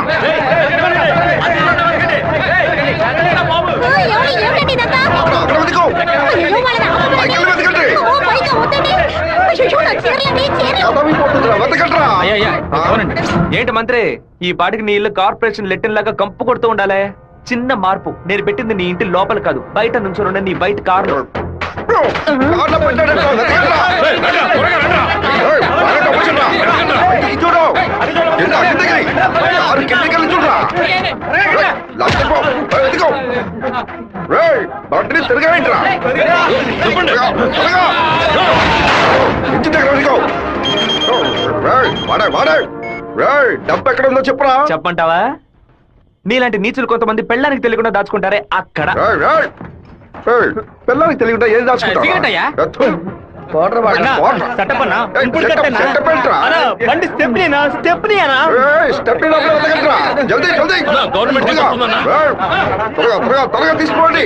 Speaker 8: అక్కడ వెతుకో. సైకిల్ వెతకండి. చదవిపోతుందిరా, వెతకండ్రా.
Speaker 6: ఏంటి మంత్రి, ఈ పాటికి నీ ఇల్లు కార్పొరేషన్ లెట్టిన్ లాగా కంపు కొడుతూ ఉండాలి. చిన్న మార్పు. నేను పెట్టింది నీ ఇంటి లోపల కాదు, బయట నుంచి నీ బయట కారు.
Speaker 8: కార్లో పెట్టాడంట, వెతకండ్రా. రేయ్, బాగా కూర్చోండ్రా. బయటికి చూడు. కింద, కిందకి. కారు కిందకి వెళ్ళి చూడురా. రేయ్, లాస్ట్ పో. రేయ్, వెతుకో. రేయ్, బండిని తిరగవేంట్రా. త్వరగా, త్వరగా. ఇంటి దగ్గర వెతుకో. రేయ్, వాడే, వాడే. రేయ్, డబ్బు ఎక్కడ ఉందో చెప్పురా.
Speaker 6: చెప్పంటావా? నీలాంటి నీచులు కొంతమంది పెళ్ళానికి తెలియకుండా దాచుకుంటారే అక్కడ.
Speaker 8: రేయ్, రేయ్. రేయ్, పిల్లలకి తెలియకుండా ఏం దాచుకుంటావు? తీసుకోండి.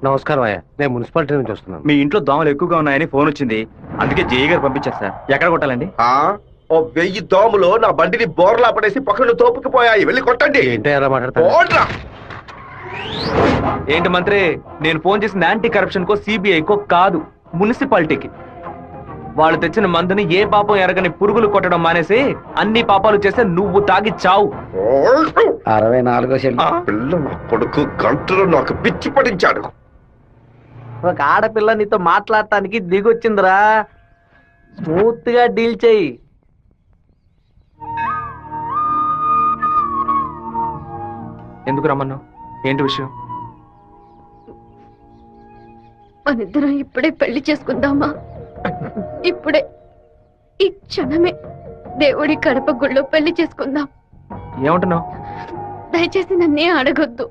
Speaker 5: నమస్కారం అయ్యా, నేను మున్సిపాలిటీ నుంచి వస్తున్నాను. మీ ఇంట్లో దోమలు ఎక్కువగా ఉన్నాయని ఫోన్ వచ్చింది, అందుకే జేఈ గారు పంపించారు సార్. ఎక్కడ కొట్టాలండి?
Speaker 8: ఓ 1000 దోమలు నా బండిని బోర్లా పడేసి పక్కన తోపుకుపోయాయి, వెళ్ళి కొట్టండి.
Speaker 5: ఏంటో ఎలా మాట్లాడతారు?
Speaker 6: ఏంటి మంత్రి, నేను ఫోన్ చేసిన యాంటీ కరప్షన్ కో సిబిఐకో కాదు, మున్సిపాలిటీకి. వాళ్ళు తెచ్చిన మందుని ఏ పాపం ఎరగని పురుగులు కొట్టడం మానేసి అన్ని పాపాలు చేస్తే నువ్వు తాగి చావు.
Speaker 5: 64
Speaker 8: పిల్ల నా కొడుకు గంటలో నాకు పిచ్చి పడించాడు.
Speaker 10: ఒక ఆడపిల్ల నీతో మాట్లాడటానికి దిగొచ్చిందిరా, స్మూత్ గా డీల్ చెయ్యి.
Speaker 6: ఎందుకు రమ్మన్నావు? ఏంటి విషయం?
Speaker 9: మనిద్దరం ఇప్పుడే పెళ్లి చేసుకుందామా? ఇప్పుడే, ఈ క్షణమే దేవుడి కడప గుళ్ళో పెళ్లి చేసుకుందాం.
Speaker 6: ఏమంటున్నావు?
Speaker 9: దయచేసి నన్నే అడగొద్దు.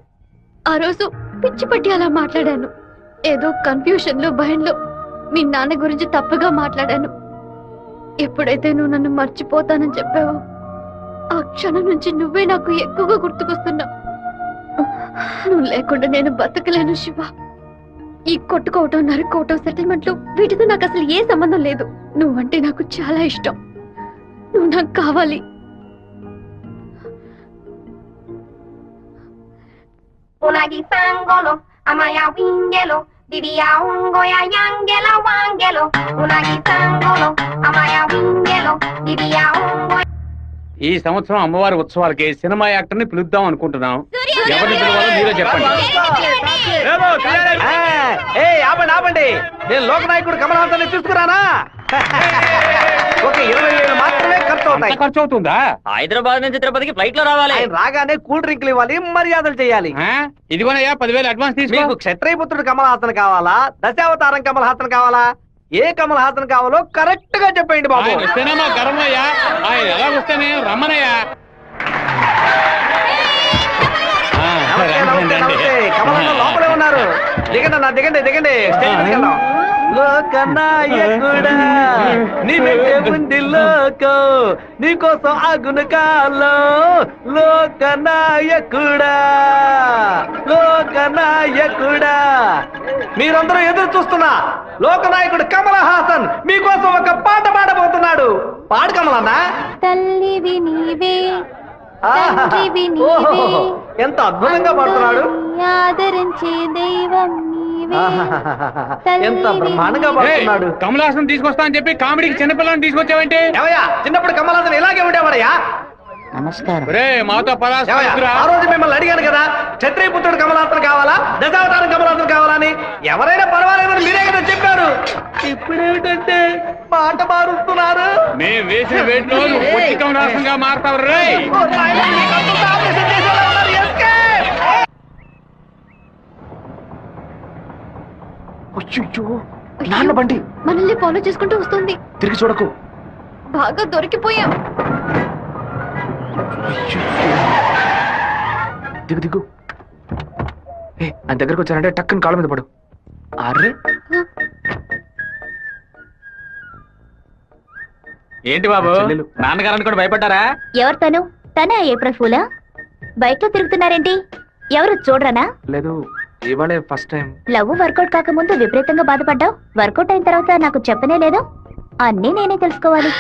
Speaker 9: ఆ రోజు పిచ్చి పట్టి అలా మాట్లాడాను. ఏదో కన్ఫ్యూషన్ లో, భయంలో మీ నాన్న గురించి తప్పుగా మాట్లాడాను. ఎప్పుడైతే నువ్వు నన్ను మర్చిపోతానని చెప్పావో ఆ క్షణం నుంచి నువ్వే నాకు ఎక్కువగా గుర్తుకొస్తున్నావు. నువ్వు లేకుండా నేను బతకలేను శివ. ఈ కొట్టుకోవటం, నరుకోవటం, సెటిల్మెంట్లు వీటితో నాకు అసలు ఏ సంబంధం లేదు. నువ్వంటే నాకు చాలా ఇష్టం. నువ్వు నాకు కావాలి.
Speaker 7: Unagi sangolo, amaya wingelo, diria ungoya yangela wangelo. Unagi sangolo, amaya wingelo, diria ungoya.
Speaker 2: ఈ సంవత్సరం అమ్మవారి ఉత్సవాలకి సినిమా యాక్టర్ ని పిలుద్దాం అనుకుంటున్నాం. ఎవరిని పిలవాలో మీరే చెప్పండి.
Speaker 5: ఆపండి ఆపండి, నేను లోకనాయకుడు కమల్ హాసన్ తీసుకురానా? ఒక 20,000 మాత్రమే ఖర్చు అవుతాయి.
Speaker 2: ఖర్చు అవుతుందా?
Speaker 10: హైదరాబాద్ నుంచి తిరుపతికి ఫ్లైట్ లో రావాలి.
Speaker 5: ఆయన రాగానే కూల్ డ్రింక్లు ఇవ్వాలి, మర్యాదలు చేయాలి.
Speaker 2: ఇదిగోనయ్యా 10,000 అడ్వాన్స్ తీసుకో.
Speaker 5: మీకు క్షత్రియపుత్రుడు కమల్ హాసన్ కావాలా, దశావతారం కమల్ హాసన్ కావాలా? ఏ కమల్ హాసన్ కావాలో కరెక్ట్ గా చెప్పండి బాబు.
Speaker 2: ఆయన వస్తేనేమో గర్వమయ్యా, ఆయన ఎలా వస్తేనే రమ్మనయ్యా.
Speaker 5: నమస్తే, కమల్ హాసన్ లోపలే ఉన్నారు. దిగండి అన్న, దిగండి దిగండి, స్టేజ్ మీదకి వెళ్దాం.
Speaker 10: లోకనాయకుడా నీవే ఉంది లోకం, నీకోసం ఆగున కాలం. లోకనాయకుడా, లోకనాయకుడా.
Speaker 5: మీరందరూ ఎదురు చూస్తున్నా లోకనాయకుడు కమల్ హాసన్ మీకోసం ఒక పాట పాడబోతున్నాడు. పాడు కమలన్నా.
Speaker 7: తల్లివి నీవే, తండ్రివి
Speaker 5: ఓహో,
Speaker 7: నీవే,
Speaker 5: ఎంత అద్భుతంగా పాడుతున్నాడు.
Speaker 7: ఆదరించే దైవం నీవే.
Speaker 5: ఎంత బ్రహ్మాండంగా పాడుతున్నాడు.
Speaker 2: కమల్ హాసన్ తీసుకొస్తా అని చెప్పి కామెడీకి చిన్నపిల్లని తీసుకొచ్చావేంటి?
Speaker 5: ఏమయ్యా, చిన్నప్పుడు కమల్ హాసన్ ఇలాగే ఉండేవాడయ్యా.
Speaker 2: మాతో
Speaker 5: ఆ రోజు మిమ్మల్ని అడిగాను కదా, క్షత్రియపుత్రుడు కమల్ హాసన్ కావాలా, దశావతారం కమల్ హాసన్ కావాలా అని. ఎవరైనా పర్వాలేదని మీరే కదా చెప్పారు. ఇప్పుడేమిటంటే మాట మారుస్తున్నారు.
Speaker 2: మేము వేసిన వేట్లో కమల్ హాసన్ గా మారుతావు రే.
Speaker 6: అయ్యో నాన్న బండి
Speaker 9: మనల్ని ఫాలో చేసుకుంటూ వస్తుంది.
Speaker 6: తిరిగి చూడకు.
Speaker 9: బాగా దొరికిపోయాం.
Speaker 6: దిగు దిగు. ఆయన దగ్గరకు వచ్చారంటే టక్కుని కాళ్ళ మీద పడు. అర్రే
Speaker 2: ఏంటి బాబు
Speaker 6: చెల్లెలు.
Speaker 2: నాన్నగారని కూడా భయపడ్డారా?
Speaker 7: ఎవరు తను? తనే ఏప్రిల్ ఫూలా? బైక్ లో తిరుగుతున్నారేంటి? ఎవరు చూడరనా?
Speaker 6: లేదు, ఇవాళే ఫస్ట్ టైం.
Speaker 7: లవ్ వర్కౌట్ కాకముందు విపరీతంగా బాధపడ్డావు, వర్కౌట్ అయిన తర్వాత నాకు చెప్పనే లేదు. అన్నీ నేనే తెలుసుకోవాలి.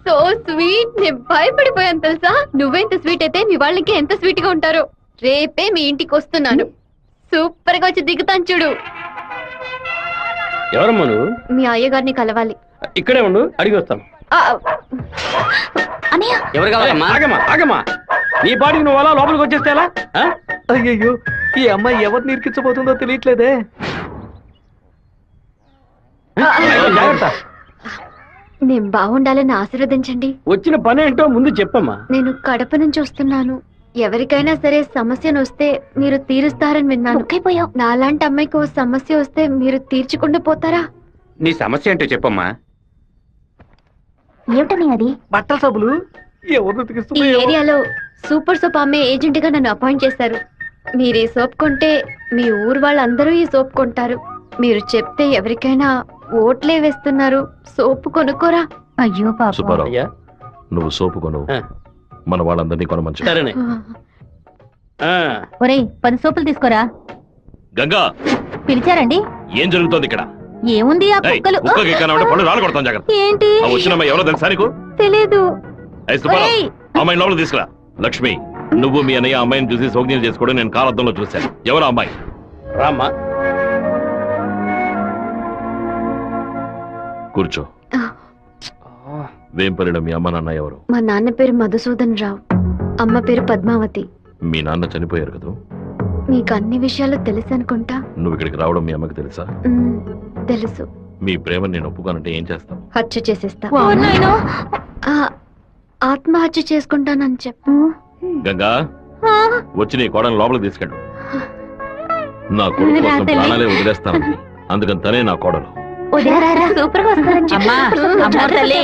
Speaker 9: So sweet. నేను భయపడిపోయాను తెలుసా. నువ్వెంత స్వీట్ అయితే మీ వాళ్ళకి ఎంత స్వీట్ గా ఉంటారో. రేపే మీ ఇంటికి వస్తున్నాను. సూపర్ గా వచ్చి దిగుతాను చూడు.
Speaker 2: ఎవరమ్మా నువ్వు?
Speaker 9: మీ అయ్యగారిని కలవాలి.
Speaker 2: ఇక్కడే ఉండు, అడిగి వస్తాను.
Speaker 9: ఆ,
Speaker 7: అన్నయ్య
Speaker 2: ఎవరు కావాలమ్మా? ఆగమ్మా ఆగమ్మా, నీ బాడీకి నువ్వు అలా లోపలికి వచ్చేస్తే ఎలా?
Speaker 6: అయ్యయ్యో, ఈ అమ్మాయి ఎవరిని ఇరికించబోతుందో తెలియట్లేదే. జాగ్రత్త.
Speaker 9: నేను బాగుండాలని ఆశీర్వదించండి.
Speaker 2: వచ్చిన పని ఏంటో ముందు చెప్పమ్మా.
Speaker 9: నేను కడప నుంచి వస్తున్నాను. ఎవరికైనా సరే సమస్యను వస్తే మీరు తీరుస్తారని విన్నాను.
Speaker 7: ముక్కైపోయావు.
Speaker 9: నాలాంటి అమ్మాయికి ఓ సమస్య వస్తే మీరు తీర్చకుండా పోతారా?
Speaker 2: నీ సమస్య ఏంటో చెప్పమ్మా.
Speaker 7: ఏమిటని అది?
Speaker 6: బట్టల సబ్బులు ఎవరిని
Speaker 9: ఈ
Speaker 6: ఉతికిస్తున్నాయో.
Speaker 9: ఏరియాలో సూపర్ సోప్ అమ్మే ఏజెంట్ గా నన్ను అపాయింట్ చేశారు. మీరు ఈ సోప్ కొంటే మీ ఊరు వాళ్ళందరూ ఈ సోప్ కొంటారు. మీరు చెప్తే ఎవరికైనా ఓట్లే వేస్తున్నారు. సోపు కొనుక్కోరా.
Speaker 7: అయ్యో పాప.
Speaker 4: సుబ్బారావు,
Speaker 2: అయ్యా
Speaker 4: నువ్వు సోపు కొను, మన వాళ్ళందరినీ కొనమంచు.
Speaker 2: సరేనే.
Speaker 7: ఒరేయ్ 10 సోపులు తీసుకోరా.
Speaker 4: గంగా,
Speaker 7: పిలిచారండి?
Speaker 4: ఏం జరుగుతోంది ఇక్కడ?
Speaker 7: ఏముంది ఆ
Speaker 4: ఏయ్,
Speaker 7: కుక్కలు?
Speaker 4: కుక్కకి ఎక్కనంటే పళ్ళు రాళ్ళు కొడతాం, జాగ్రత్త.
Speaker 7: ఏంటి?
Speaker 4: ఆ వచ్చిన అమ్మాయి ఎవరో తెలుసా నీకు?
Speaker 7: తెలీదు.
Speaker 4: ఏయ్ సుబ్బారావు,
Speaker 7: ఒరేయ్.
Speaker 4: అమ్మాయిని లోపల తీసుకురా. లక్ష్మి, నువ్వు మీ అన్నయ్య అమ్మాయిని చూసి సోగ్యం చేసుకోవడం నేను కాలద్దంలో చూశాను. ఎవరు ఆ అమ్మాయి?
Speaker 2: రామ్మా.
Speaker 4: కూర్చో. వేంపల్లిలో మీ అమ్మ నాన్న ఎవరు?
Speaker 9: మా నాన్న పేరు మధుసూదన్ రావు, అమ్మ పేరు పద్మావతి.
Speaker 4: మీ నాన్న చనిపోయారు కదా?
Speaker 9: మీకు అన్ని విషయాలు తెలుసు అనుకుంటా.
Speaker 4: నువ్వు ఇక్కడికి రావడం మీ అమ్మకి తెలుసా?
Speaker 9: తెలుసు.
Speaker 4: మీ ప్రేమను నేను ఒప్పుకోనంటే ఏం చేస్తావు?
Speaker 9: హత్య చేసేస్తా.
Speaker 7: ఓ నాయనో.
Speaker 9: ఆ, ఆత్మహత్య చేసుకుంటానని చెప్పు.
Speaker 4: గంగా,
Speaker 7: ఆ,
Speaker 4: వచ్చి నీ కోడని లోపలికి తీసుకెళ్ళు. నా కొడుకు
Speaker 7: రా
Speaker 4: కోసం
Speaker 7: తల్లి.
Speaker 4: ప్రాణాలే వదిలేస్తానంది, అందుకని తనే నా కోడలు.
Speaker 7: వదిలేరా, సూపర్ గా వస్తారని చెప్పు. అమ్మా తల్లి